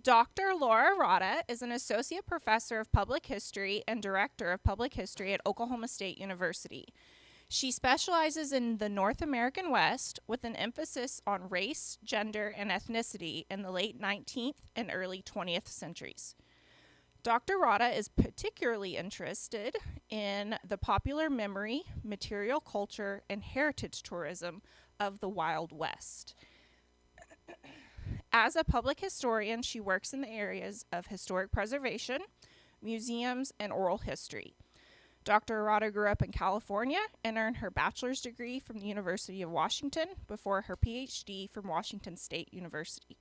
Dr. Laura Arata is an associate professor of public history and director of public history at Oklahoma State University. She specializes in the North American West with an emphasis on race, gender, and ethnicity in the late 19th and early 20th centuries. Dr. Rada is particularly interested in the popular memory, material culture, and heritage tourism of the Wild West. As a public historian, she works in the areas of historic preservation, museums, and oral history. Dr. Arata grew up in California and earned her bachelor's degree from the University of Washington before her PhD from Washington State University.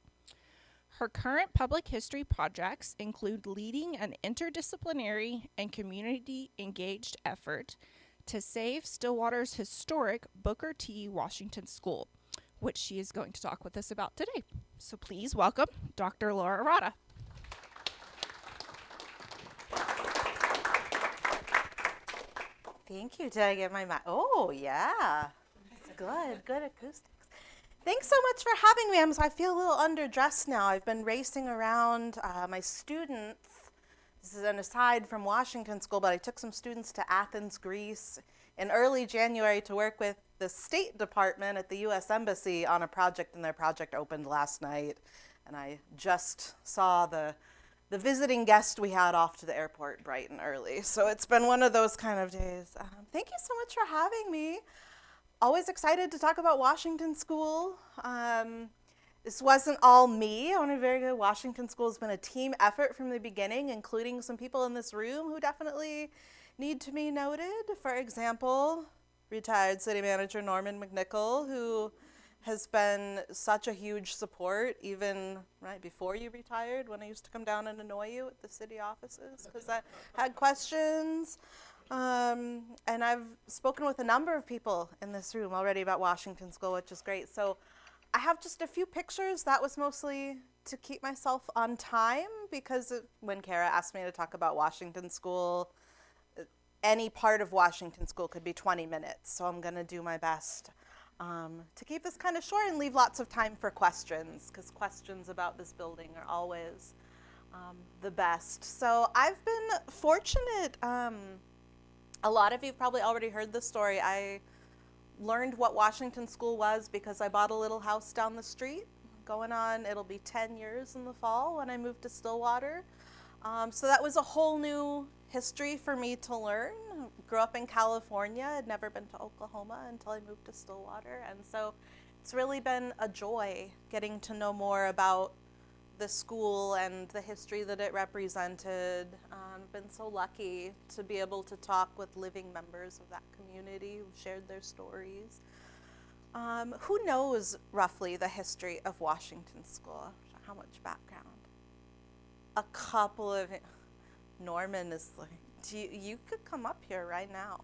Her current public history projects include leading an interdisciplinary and community-engaged effort to save Stillwater's historic Booker T. Washington School, which she is going to talk with us about today. So please welcome Dr. Laura Arata. Thank you. Did I get my mic? Oh, yeah. That's good. Good acoustics. Thanks so much for having me. I feel a little underdressed now. I've been racing around my students. This is an aside from Washington School, but I took some students to Athens, Greece in early January to work with the State Department at the U.S. Embassy on a project, and their project opened last night. And I just saw the visiting guest we had off to the airport bright and early. So it's been one of those kind of days. Thank you so much for having me. Always excited to talk about Washington School. This wasn't all me. I want to be very good. Washington School has been a team effort from the beginning, including some people in this room who definitely need to be noted. For example, retired city manager Norman McNichol, who has been such a huge support even right before you retired, when I used to come down and annoy you at the city offices because I had questions. And I've spoken with a number of people in this room already about Washington School, which is great. So I have just a few pictures. That was mostly to keep myself on time because when Kara asked me to talk about Washington School, any part of Washington School could be 20 minutes. So I'm going to do my best to keep this kind of short and leave lots of time for questions, because questions about this building are always the best. So I've been fortunate. A lot of you probably already heard this story. I learned what Washington School was because I bought a little house down the street. It'll be 10 years in the fall when I moved to Stillwater. So that was a whole new history for me to learn. Grew up in California, had never been to Oklahoma until I moved to Stillwater. And so it's really been a joy getting to know more about the school and the history that it represented. Been so lucky to be able to talk with living members of that community who've shared their stories. Who knows roughly the history of Washington School? How much background? A couple of Norman is like, you could come up here right now.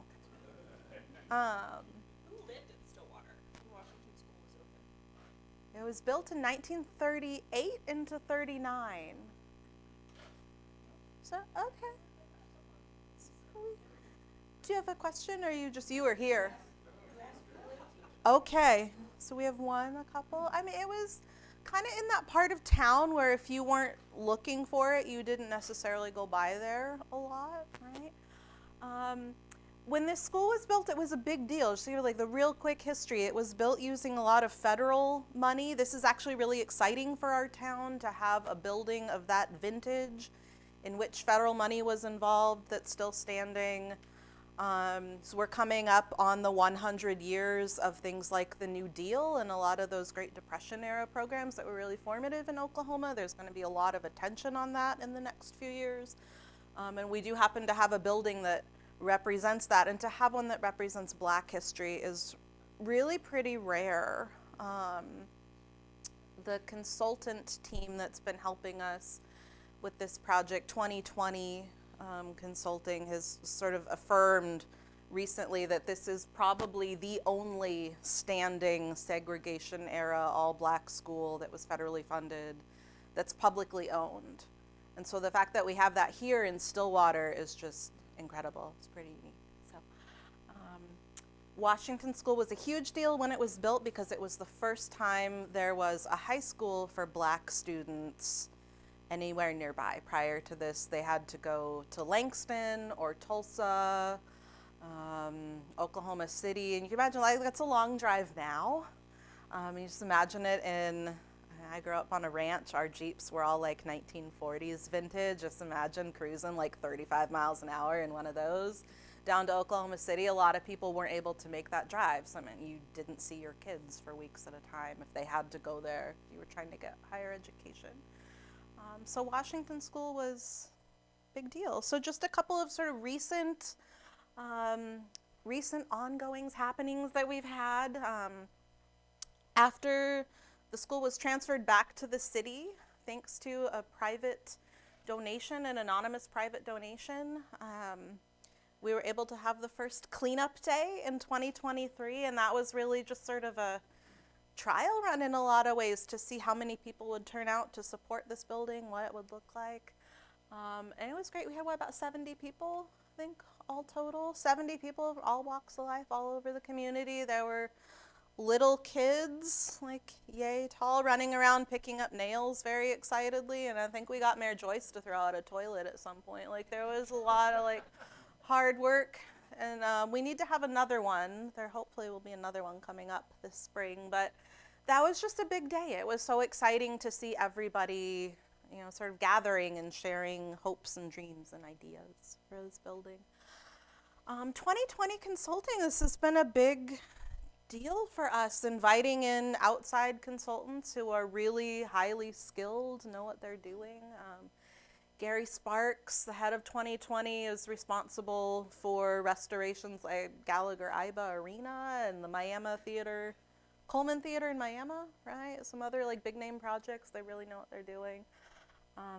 Who lived in Stillwater when Washington School was open? It was built in 1938 into 39. So, okay. Do you have a question, or you were here? Okay, so we have a couple. I mean, it was kind of in that part of town where if you weren't looking for it, you didn't necessarily go by there a lot, right? When this school was built, it was a big deal. So like the real quick history, it was built using a lot of federal money. This is actually really exciting for our town to have a building of that vintage in which federal money was involved that's still standing. So we're coming up on the 100 years of things like the New Deal and a lot of those Great Depression era programs that were really formative in Oklahoma. There's going to be a lot of attention on that in the next few years. And we do happen to have a building that represents that, and to have one that represents Black history is really pretty rare. The consultant team that's been helping us with this project, 2020 Consulting, has sort of affirmed recently that this is probably the only standing segregation era all-Black school that was federally funded that's publicly owned. And so the fact that we have that here in Stillwater is just incredible. It's pretty unique. So, Washington School was a huge deal when it was built because it was the first time there was a high school for Black students anywhere nearby. Prior to this, they had to go to Langston or Tulsa, Oklahoma City, and you can imagine, like, that's a long drive now. You just imagine it I grew up on a ranch. Our Jeeps were all like 1940s vintage. Just imagine cruising like 35 miles an hour in one of those down to Oklahoma City. A lot of people weren't able to make that drive. So I mean, you didn't see your kids for weeks at a time if they had to go there. You were trying to get higher education. So Washington School was a big deal. So just a couple of sort of recent ongoings, happenings that we've had. After the school was transferred back to the city, thanks to a private donation, an anonymous private donation, we were able to have the first cleanup day in 2023, and that was really just sort of a trial run in a lot of ways to see how many people would turn out to support this building, what it would look like. And it was great. We had, about 70 people, I think, all total. 70 people of all walks of life, all over the community. There were little kids, like yay tall, running around picking up nails very excitedly. And I think we got Mayor Joyce to throw out a toilet at some point. Like, there was a lot of, like, hard work. And we need to have another one. There hopefully will be another one coming up this spring. But that was just a big day. It was so exciting to see everybody, sort of gathering and sharing hopes and dreams and ideas for this building. 2020 consulting, this has been a big deal for us, inviting in outside consultants who are really highly skilled, know what they're doing. Gary Sparks, the head of 2020, is responsible for restorations like Gallagher-Iba Arena and the Miami Theater, Coleman Theater in Miami, right? Some other like big name projects. They really know what they're doing.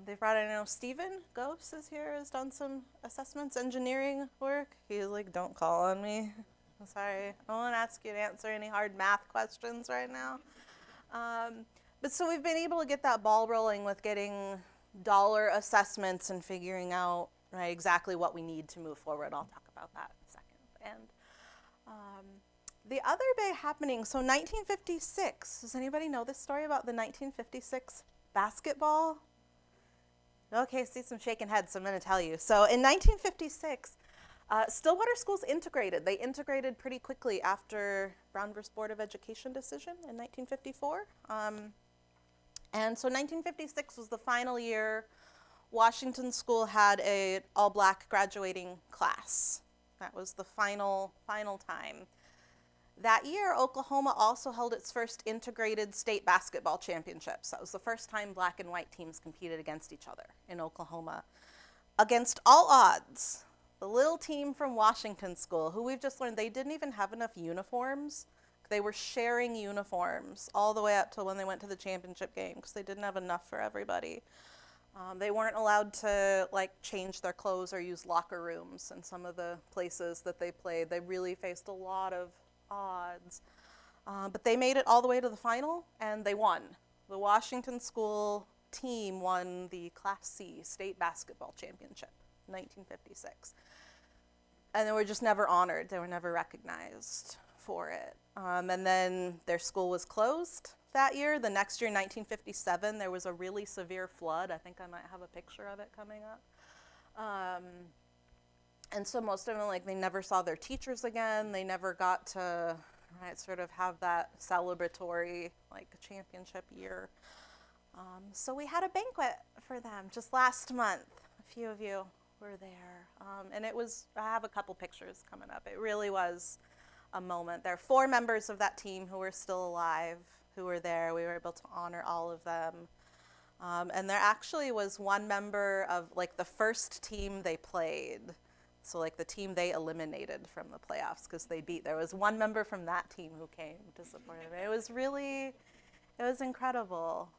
They've brought in, Stephen Ghost is here, has done some assessments, engineering work. He's like, don't call on me. I'm sorry, I won't ask you to answer any hard math questions right now. But so we've been able to get that ball rolling with getting dollar assessments and figuring out, right, exactly what we need to move forward. I'll talk about that in a second. And the other big happening, so 1956, does anybody know this story about the 1956 basketball? Okay, see some shaking heads, so I'm going to tell you. So in 1956, Stillwater schools integrated. They integrated pretty quickly after Brown versus Board of Education decision in 1954. And so 1956 was the final year Washington School had an all-black graduating class. That was the final time. That year, Oklahoma also held its first integrated state basketball championships. That was the first time black and white teams competed against each other in Oklahoma. Against all odds, the little team from Washington School, who we've just learned they didn't even have enough uniforms. They were sharing uniforms all the way up till when they went to the championship game because they didn't have enough for everybody. They weren't allowed to change their clothes or use locker rooms in some of the places that they played. They really faced a lot of odds. But they made it all the way to the final and they won. The Washington School team won the Class C state basketball championship in 1956. And they were just never honored. They were never recognized for it. And then their school was closed that year. The next year, 1957, there was a really severe flood. I think I might have a picture of it coming up. And so most of them, they never saw their teachers again. They never got to, sort of have that celebratory, championship year. So we had a banquet for them just last month. A few of you were there. And I have a couple pictures coming up. It really was a moment. There are 4 members of that team who are still alive who were there. We were able to honor all of them. And there actually was one member of the first team they played. So the team they eliminated from the playoffs because they beat. There was one member from that team who came to support him. It was incredible.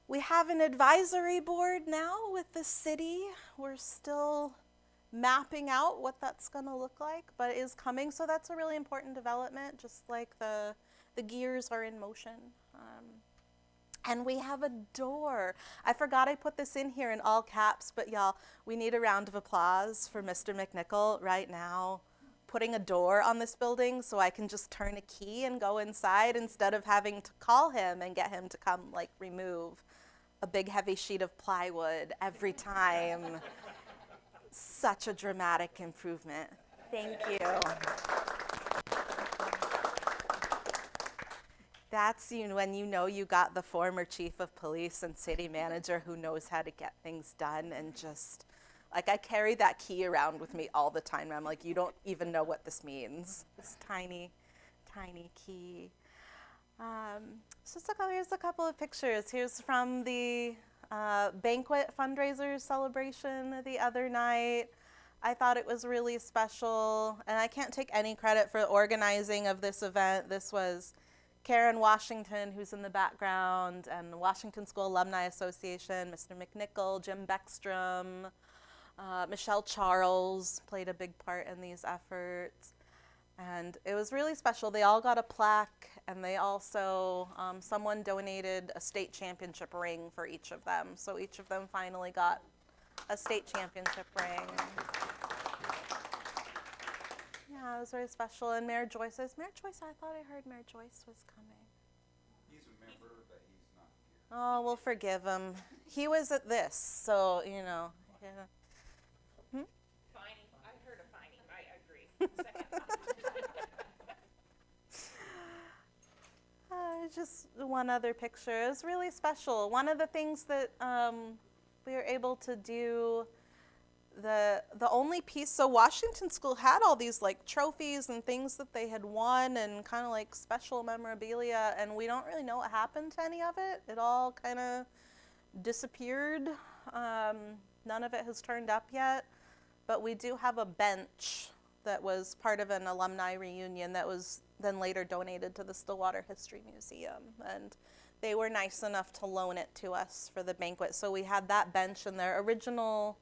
We have an advisory board now with the city. We're still mapping out what that's going to look like, but it is coming. So that's a really important development, just like the gears are in motion. And we have a door. I forgot I put this in here in all caps, but y'all, we need a round of applause for Mr. McNichol right now putting a door on this building so I can just turn a key and go inside instead of having to call him and get him to come remove a big heavy sheet of plywood every time. Such a dramatic improvement. Thank you. That's when you know you got the former chief of police and city manager who knows how to get things done, and just, like, I carry that key around with me all the time. I'm like, you don't even know what this means. This tiny, tiny key. Here's a couple of pictures. Here's from the banquet fundraiser celebration the other night. I thought it was really special, and I can't take any credit for the organizing of this event. This was Karen Washington, who's in the background, and the Washington School Alumni Association, Mr. McNichol, Jim Beckstrom, Michelle Charles played a big part in these efforts. And it was really special. They all got a plaque, and they also, someone donated a state championship ring for each of them. So each of them finally got a state championship ring. Yeah, it was very special. And Mayor Joyce, I thought I heard Mayor Joyce was coming. He's a member, but he's not here. Oh, we'll forgive him. He was at this, so, Yeah. Finding, I heard a finding. I agree. Second time. Just one other picture. It was really special. One of the things that we were able to do, the only piece, so Washington School had all these like trophies and things that they had won and kind of like special memorabilia, and we don't really know what happened to any of it. It all kind of disappeared. None of it has turned up yet, but we do have a bench that was part of an alumni reunion that was then later donated to the Stillwater History Museum, and they were nice enough to loan it to us for the banquet. So we had that bench in their original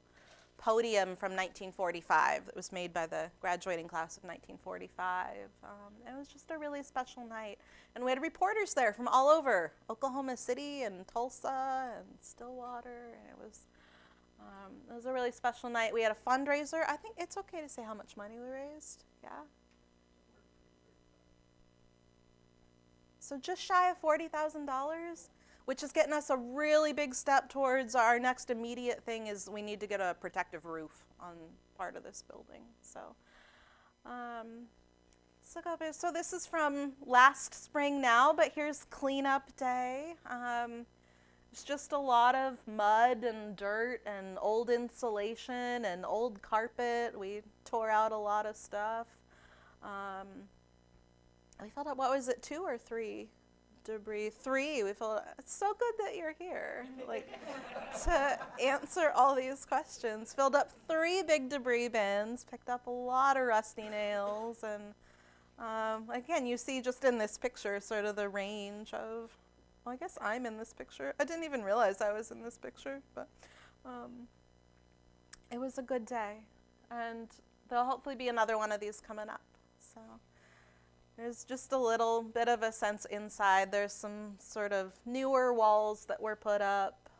podium from 1945 that was made by the graduating class of 1945. It was just a really special night, and we had reporters there from all over Oklahoma City and Tulsa and Stillwater, and it was a really special night. We had a fundraiser. I think it's okay to say how much money we raised. Yeah. So just shy of $40,000, which is getting us a really big step towards our next immediate thing is we need to get a protective roof on part of this building. So this is from last spring now, but here's cleanup day. It's just a lot of mud and dirt and old insulation and old carpet. We tore out a lot of stuff. We filled up, what was it, 2 or 3 debris? 3. We filled up. It's so good that you're here, like, to answer all these questions. Filled up 3 big debris bins, picked up a lot of rusty nails, and again, you see just in this picture sort of the range of, well, I guess I'm in this picture. I didn't even realize I was in this picture, but it was a good day, and there'll hopefully be another one of these coming up. So there's just a little bit of a sense inside. There's some sort of newer walls that were put up.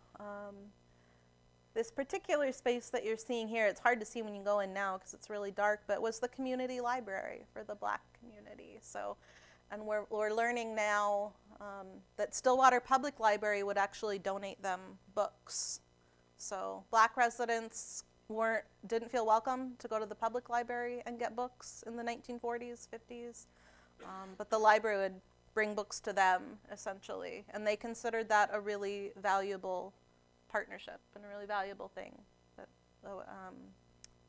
This particular space that you're seeing here, it's hard to see when you go in now because it's really dark, but was the community library for the Black community. So, and we're learning now that Stillwater Public Library would actually donate them books. So Black residents didn't feel welcome to go to the public library and get books in the 1940s, 50s. But the library would bring books to them, essentially. And they considered that a really valuable partnership and a really valuable thing that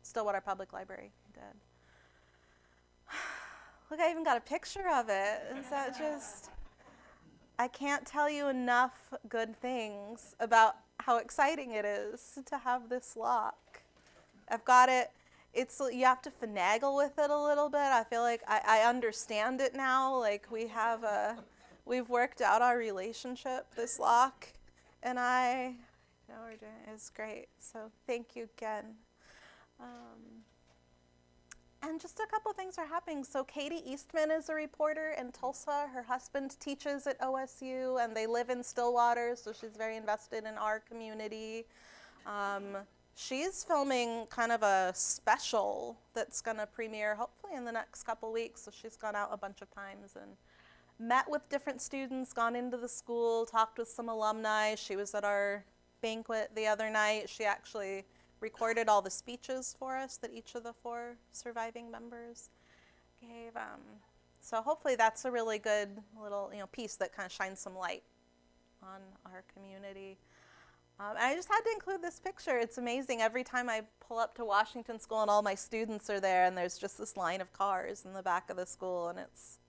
Stillwater Public Library did. Look, I even got a picture of it. Is that just... I can't tell you enough good things about how exciting it is to have this lock. I've got it. You have to finagle with it a little bit. I feel like I understand it now. Like we've worked out our relationship, this lock, and it's great. So thank you again. And just a couple things are happening. So Katie Eastman is a reporter in Tulsa. Her husband teaches at OSU, and they live in Stillwater, so she's very invested in our community. She's filming kind of a special that's going to premiere hopefully in the next couple weeks. So she's gone out a bunch of times and met with different students, gone into the school, talked with some alumni. She was at our banquet the other night. She actually recorded all the speeches for us that each of the 4 surviving members gave. So hopefully that's a really good little piece that kind of shines some light on our community. And I just had to include this picture. It's amazing. Every time I pull up to Washington School and all my students are there, and there's just this line of cars in the back of the school, and it's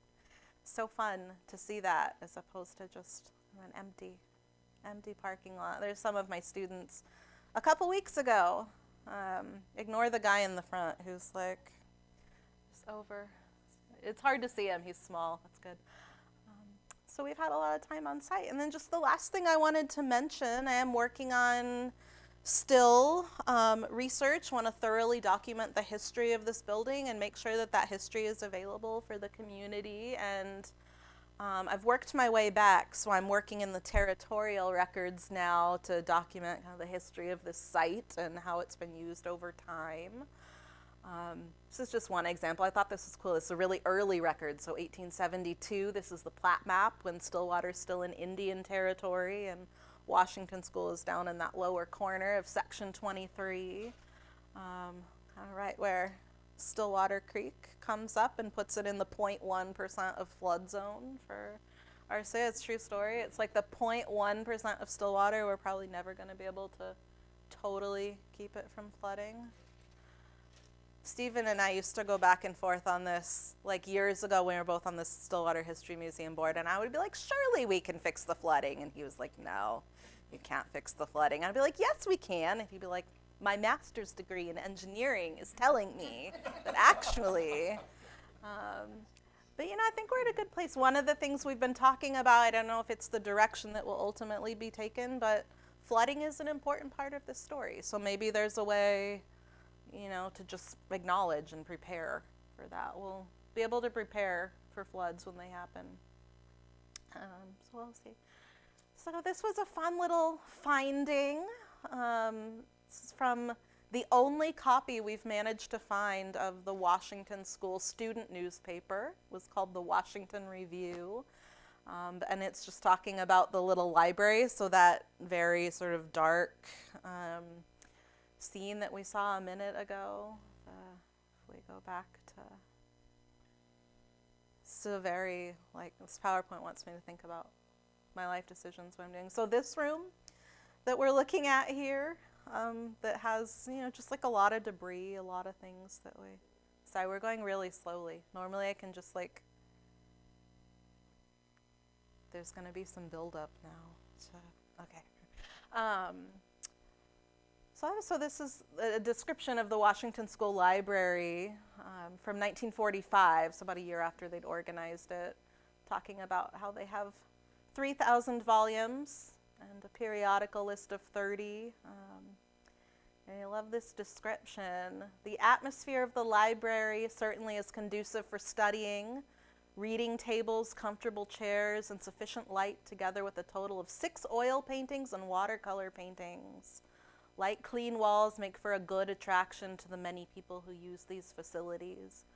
so fun to see that as opposed to just an empty parking lot. There's some of my students a couple weeks ago. Ignore the guy in the front who's like just over. It's hard to see him. He's small. That's good. So we've had a lot of time on site. And then just the last thing I wanted to mention, I am working on still research, want to thoroughly document the history of this building and make sure that that history is available for the community. And I've worked my way back, so I'm working in the territorial records now to document kind of the history of this site and how it's been used over time. This is just one example. I thought this was cool. It's a really early record, so 1872. This is the plat map when Stillwater's still in Indian territory, and Washington School is down in that lower corner of Section 23, kind of right where Stillwater Creek comes up and puts it in the 0.1% of flood zone for our city. It's a true story. It's like the 0.1% of Stillwater. We're probably never going to be able to totally keep it from flooding. Stephen and I used to go back and forth on this, like years ago when we were both on the Stillwater History Museum board, and I would be like, surely we can fix the flooding. And he was like, no, you can't fix the flooding. I'd be like, yes, we can. And he'd be like, my master's degree in engineering is telling me that actually. But I think we're at a good place. One of the things we've been talking about, I don't know if it's the direction that will ultimately be taken, but flooding is an important part of this story. So maybe there's a way to just acknowledge and prepare for that. We'll be able to prepare for floods when they happen. So we'll see. So this was a fun little finding. This is from the only copy we've managed to find of the Washington School student newspaper. It was called the Washington Review. And it's just talking about the little library, so that very sort of dark scene that we saw a minute ago. If we go back to, so very, this PowerPoint wants me to think about my life decisions, what I'm doing. So this room that we're looking at here, that has, just like a lot of debris, a lot of things that sorry, we're going really slowly. Normally I can just there's gonna be some buildup now, so, okay. So this is a description of the Washington School Library from 1945, so about a year after they'd organized it, talking about how they have 3,000 volumes and a periodical list of 30. And I love this description. The atmosphere of the library certainly is conducive for studying. Reading tables, comfortable chairs, and sufficient light, together with a total of 6 oil paintings and watercolor paintings. Light, clean walls make for a good attraction to the many people who use these facilities.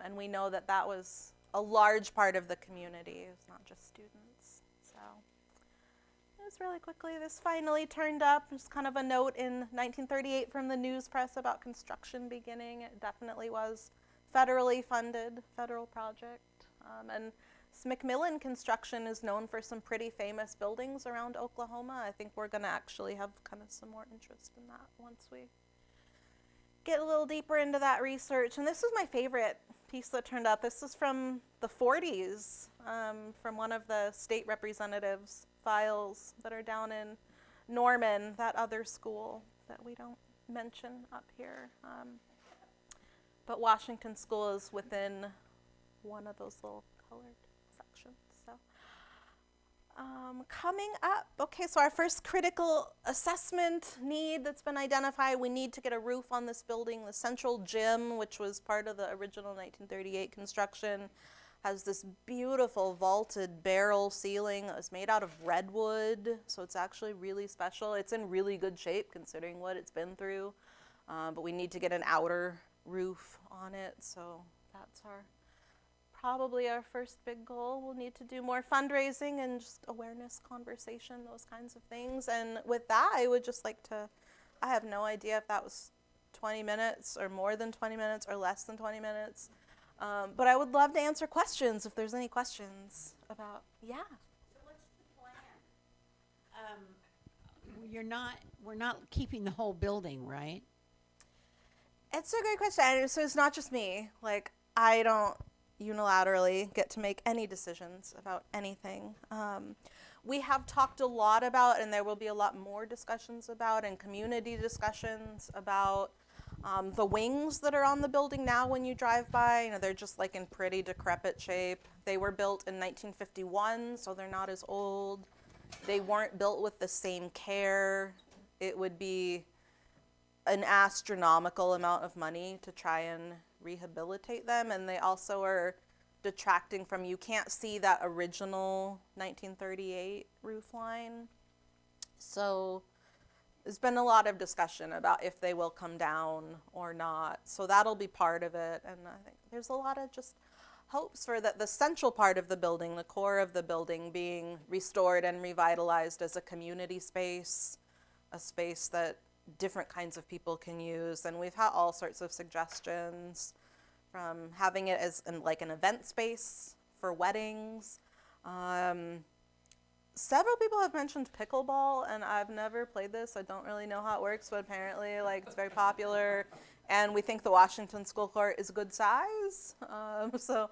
And we know that that was a large part of the community. It's not just students. So just really quickly, this finally turned up. Just kind of a note in 1938 from the news press about construction beginning. It definitely was federally funded, federal project. And McMillan Construction is known for some pretty famous buildings around Oklahoma. I think we're going to actually have kind of some more interest in that once we get a little deeper into that research. And this is my favorite piece that turned up. This is from the 40s, from one of the state representatives' files that are down in Norman, that other school that we don't mention up here. But Washington School is within one of those little colored sections. So coming up, okay, so our first critical assessment need that's been identified, we need to get a roof on this building. The central gym, which was part of the original 1938 construction, has this beautiful vaulted barrel ceiling that was made out of redwood, so it's actually really special. It's in really good shape considering what it's been through, but we need to get an outer roof on it, so that's our probably our first big goal. We'll need to do more fundraising and just awareness conversation, those kinds of things. And with that, I would just like to, I have no idea if that was 20 minutes or more than 20 minutes or less than 20 minutes. But I would love to answer questions if there's any questions about, yeah. So what's the plan? We're not keeping the whole building, right? It's a great question. And so it's not just me. Like, I don't unilaterally get to make any decisions about anything. We have talked a lot about, and there will be a lot more discussions about, and community discussions about the wings that are on the building now when you drive by. You know, they're just like in pretty decrepit shape. They were built in 1951, so they're not as old. They weren't built with the same care. It would be an astronomical amount of money to try and rehabilitate them, and they also are detracting from, you can't see that original 1938 roof line. So there's been a lot of discussion about if they will come down or not. So that'll be part of it, and I think there's a lot of just hopes for that the central part of the building, the core of the building, being restored and revitalized as a community space, a space that different kinds of people can use. And we've had all sorts of suggestions, from having it as like an event space for weddings. Several people have mentioned pickleball, and I've never played this. I don't really know how it works, but apparently it's very popular. And we think the Washington School Court is a good size. So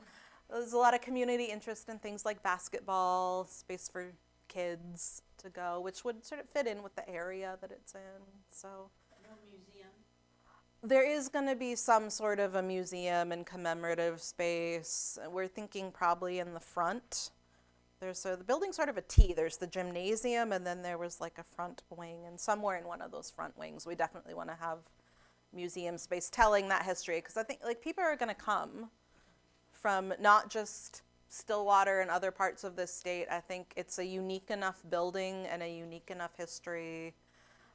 there's a lot of community interest in things like basketball, space for kids to go, which would sort of fit in with the area that it's in. So No museum. there is going to be some sort of a museum and commemorative space. We're thinking probably in the front. So the building's sort of a T. There's the gymnasium, and then there was like a front wing, and somewhere in one of those front wings, we definitely want to have museum space telling that history, because I think like people are going to come from not just Stillwater and other parts of the state. I think it's a unique enough building and a unique enough history,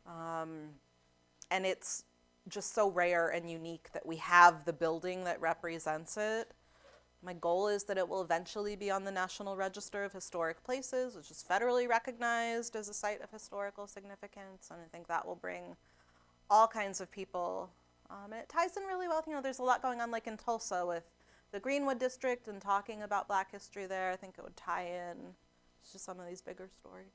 and it's just so rare and unique that we have the building that represents it. My goal is that it will eventually be on the National Register of Historic Places, which is federally recognized as a site of historical significance, and I think that will bring all kinds of people. And it ties in really well. You know, there's a lot going on like in Tulsa with the Greenwood District and talking about Black history there. I think it would tie in to some of these bigger stories.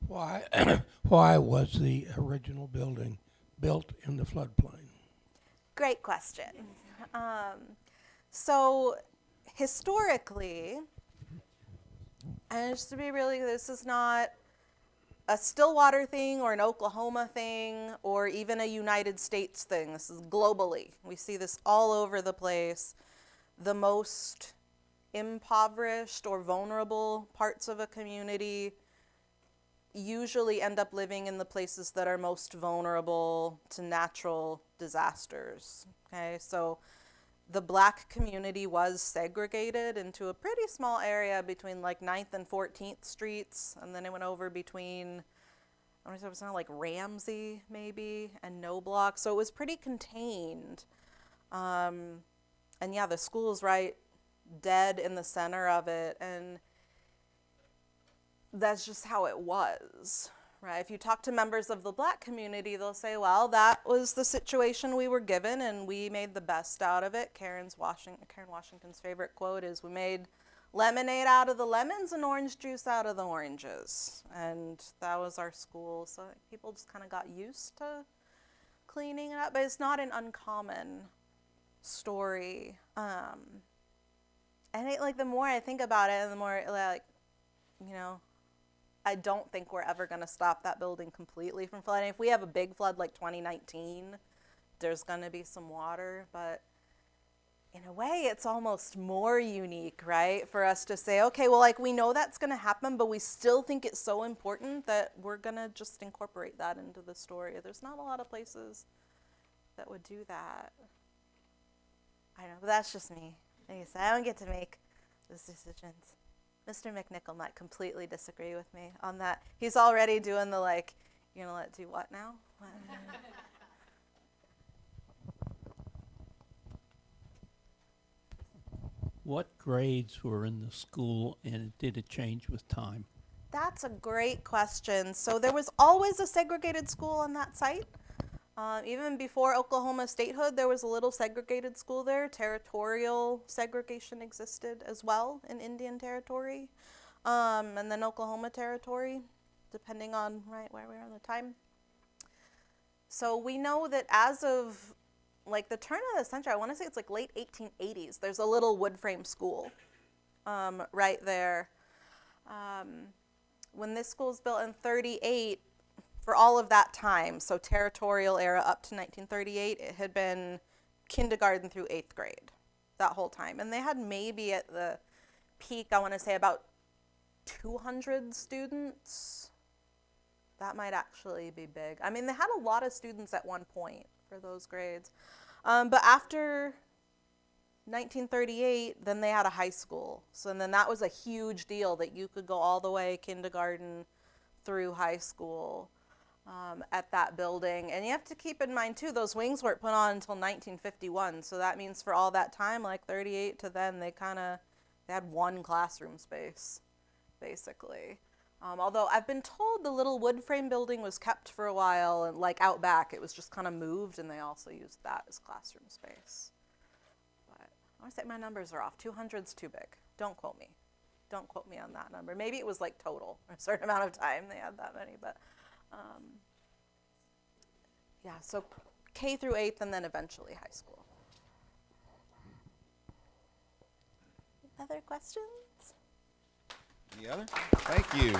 Why was the original building built in the floodplain? Great question. So historically, and just to be really, this is not a Stillwater thing or an Oklahoma thing or even a United States thing. This is globally. We see this all over the place. The most impoverished or vulnerable parts of a community usually end up living in the places that are most vulnerable to natural disasters. Okay, so the Black community was segregated into a pretty small area between like 9th and 14th Streets, and then it went over between, I want to say it was like Ramsey maybe, and No Block, so it was pretty contained. And yeah, the school's right dead in the center of it, and that's just how it was, right? If you talk to members of the Black community, they'll say, well, that was the situation we were given and we made the best out of it. Karen Washington's favorite quote is, we made lemonade out of the lemons and orange juice out of the oranges. And that was our school. So people just kind of got used to cleaning it up, but it's not an uncommon story. And like the more I think about it, the more like, you know, I don't think we're ever going to stop that building completely from flooding. If we have a big flood like 2019, there's going to be some water, but in a way it's almost more unique, right? For us to say, okay, well, like we know that's going to happen, but we still think it's so important that we're going to just incorporate that into the story. There's not a lot of places that would do that. I know, but that's just me. Like I said, I don't get to make those decisions. Mr. McNichol might completely disagree with me on that. He's already doing the like, you're going to let it do what now? What? What grades were in the school, and did it change with time? That's a great question. So there was always a segregated school on that site. Even before Oklahoma statehood, there was a little segregated school there. Territorial segregation existed as well in Indian Territory, and then Oklahoma Territory, depending on right where we are in the time. So we know that as of like the turn of the century, I want to say it's like late 1880s. There's a little wood frame school right there. When this school was built in 38, for all of that time, so territorial era up to 1938, it had been kindergarten through 8th grade that whole time. And they had maybe at the peak, I want to say about 200 students. That might actually be big. I mean, they had a lot of students at one point for those grades. But after 1938, then they had a high school. So and then that was a huge deal that you could go all the way kindergarten through high school at that building. And you have to keep in mind, too, those wings weren't put on until 1951. So that means for all that time, like 38 to then, they had one classroom space, basically. Although I've been told the little wood frame building was kept for a while, and like out back, it was just kind of moved, and they also used that as classroom space. But I want to say my numbers are off. 200's too big. Don't quote me. Don't quote me on that number. Maybe it was like total, a certain amount of time they had that many, but yeah, so K through 8th and then eventually high school. Other questions? Any other? Thank you.